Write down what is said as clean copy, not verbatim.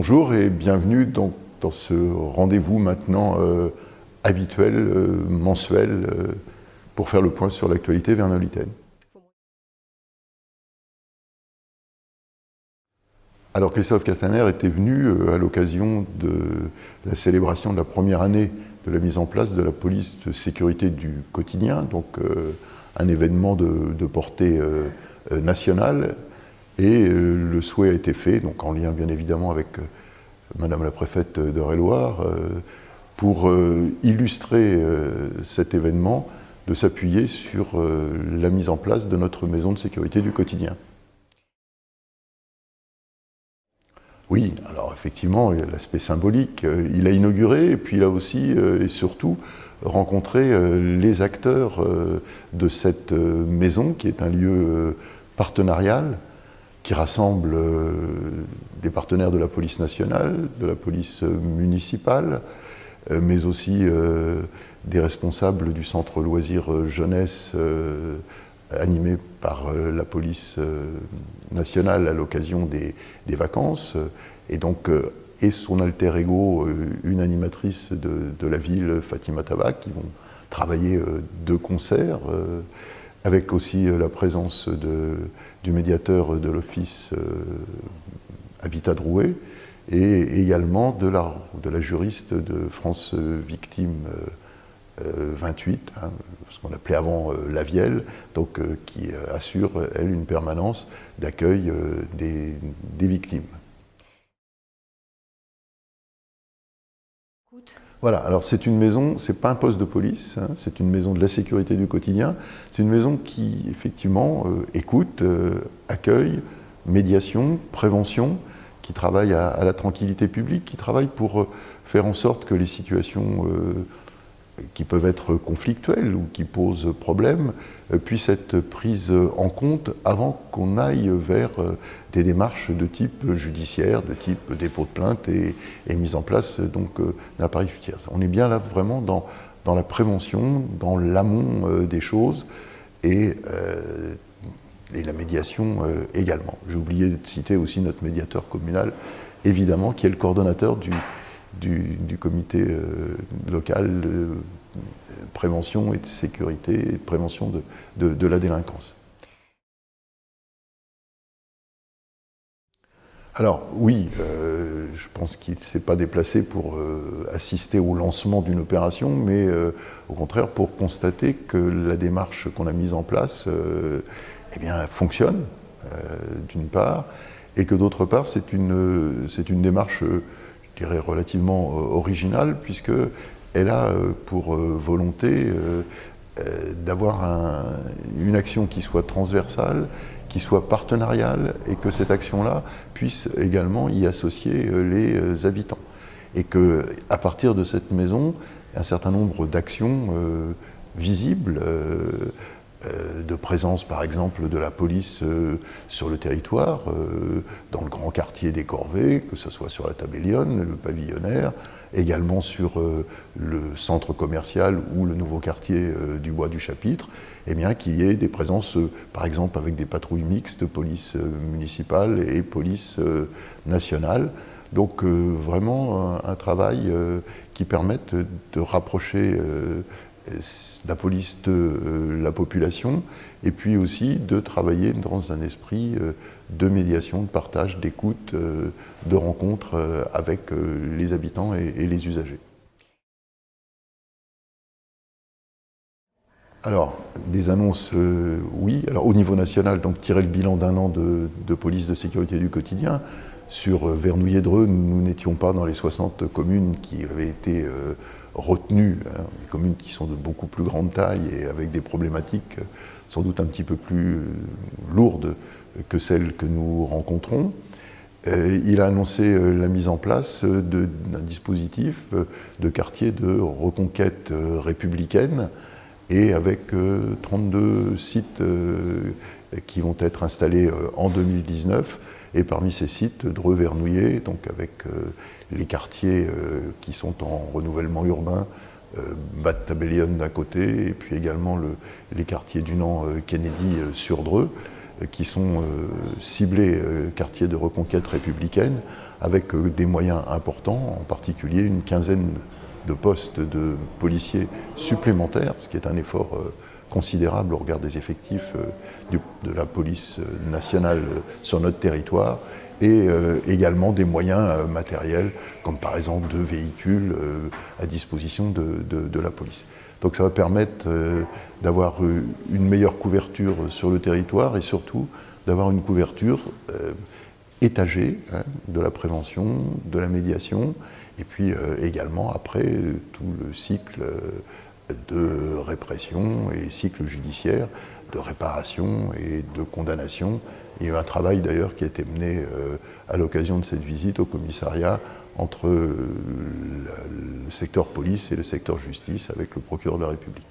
Bonjour et bienvenue dans ce rendez-vous maintenant habituel, mensuel, pour faire le point sur l'actualité vernolitaine. Alors Christophe Castaner était venu à l'occasion de la célébration de la première année de la mise en place de la police de sécurité du quotidien, donc un événement de portée nationale. Et le souhait a été fait, donc en lien bien évidemment avec Madame la préfète d'Eure-et-Loir, pour illustrer cet événement, de s'appuyer sur la mise en place de notre maison de sécurité du quotidien. Oui, alors effectivement, il y a l'aspect symbolique. Il a inauguré, et puis il a aussi et surtout rencontré les acteurs de cette maison, qui est un lieu partenarial, qui rassemble des partenaires de la police nationale, de la police municipale, mais aussi des responsables du centre loisirs jeunesse animé par la police nationale à l'occasion des vacances, et donc et son alter ego, une animatrice de la ville, Fatima Tabak, qui vont travailler de concert, avec aussi la présence du médiateur de l'office Habitat de Rouet, et également de la juriste de France Victime 28, hein, ce qu'on appelait avant la Vielle, donc qui assure, elle, une permanence d'accueil des victimes. Voilà, alors c'est une maison, c'est pas un poste de police, hein, c'est une maison de la sécurité du quotidien, c'est une maison qui, effectivement, écoute, accueille, médiation, prévention, qui travaille à la tranquillité publique, qui travaille pour faire en sorte que les situations qui peuvent être conflictuelles ou qui posent problème puissent être prises en compte avant qu'on aille vers des démarches de type judiciaire, de type dépôt de plainte et mise en place d'un appareil judiciaire. On est bien là vraiment dans la prévention, dans l'amont des choses et la médiation également. J'ai oublié de citer aussi notre médiateur communal, évidemment, qui est le coordonnateur du comité local de prévention et de sécurité et de prévention de la délinquance. Alors oui, je pense qu'il ne s'est pas déplacé pour assister au lancement d'une opération, mais au contraire pour constater que la démarche qu'on a mise en place eh bien, fonctionne, d'une part, et que d'autre part c'est une démarche, je dirais, relativement originale, puisqu'elle a pour volonté d'avoir une action qui soit transversale, qui soit partenariale, et que cette action-là puisse également y associer les habitants. Et qu'à partir de cette maison, un certain nombre d'actions visibles, de présence par exemple de la police sur le territoire, dans le grand quartier des Corvées, que ce soit sur la Tabellione, le Pavillonnaire, également sur le centre commercial ou le nouveau quartier du Bois du Chapitre, eh bien qu'il y ait des présences par exemple avec des patrouilles mixtes, police municipale et police nationale. Donc vraiment un travail qui permette de rapprocher la police de la population, et puis aussi de travailler dans un esprit de médiation, de partage, d'écoute, de rencontre avec les habitants et les usagers. Alors, des annonces, oui. Alors, au niveau national, donc tirer le bilan d'un an de police de sécurité du quotidien. Sur Vernouillet-Dreux, nous n'étions pas dans les 60 communes qui avaient été retenues, hein, des communes qui sont de beaucoup plus grande taille et avec des problématiques sans doute un petit peu plus lourdes que celles que nous rencontrons. Il a annoncé la mise en place d'un dispositif de quartier de reconquête républicaine, et avec 32 sites qui vont être installés en 2019. Et parmi ces sites, Dreux-Vernouillet, donc avec les quartiers qui sont en renouvellement urbain, Bas de Tabellione d'un côté, et puis également les quartiers du Nant Kennedy sur Dreux, qui sont ciblés quartier de reconquête républicaine, avec des moyens importants, en particulier une quinzaine de postes de policiers supplémentaires, ce qui est un effort considérable au regard des effectifs de la police nationale sur notre territoire, et également des moyens matériels, comme par exemple de véhicules à disposition de la police. Donc ça va permettre d'avoir une meilleure couverture sur le territoire et surtout d'avoir une couverture étagée, hein, de la prévention, de la médiation, et puis également après tout le cycle de répression et cycle judiciaire, de réparation et de condamnation. Il y a eu un travail d'ailleurs qui a été mené à l'occasion de cette visite au commissariat entre le secteur police et le secteur justice avec le procureur de la République.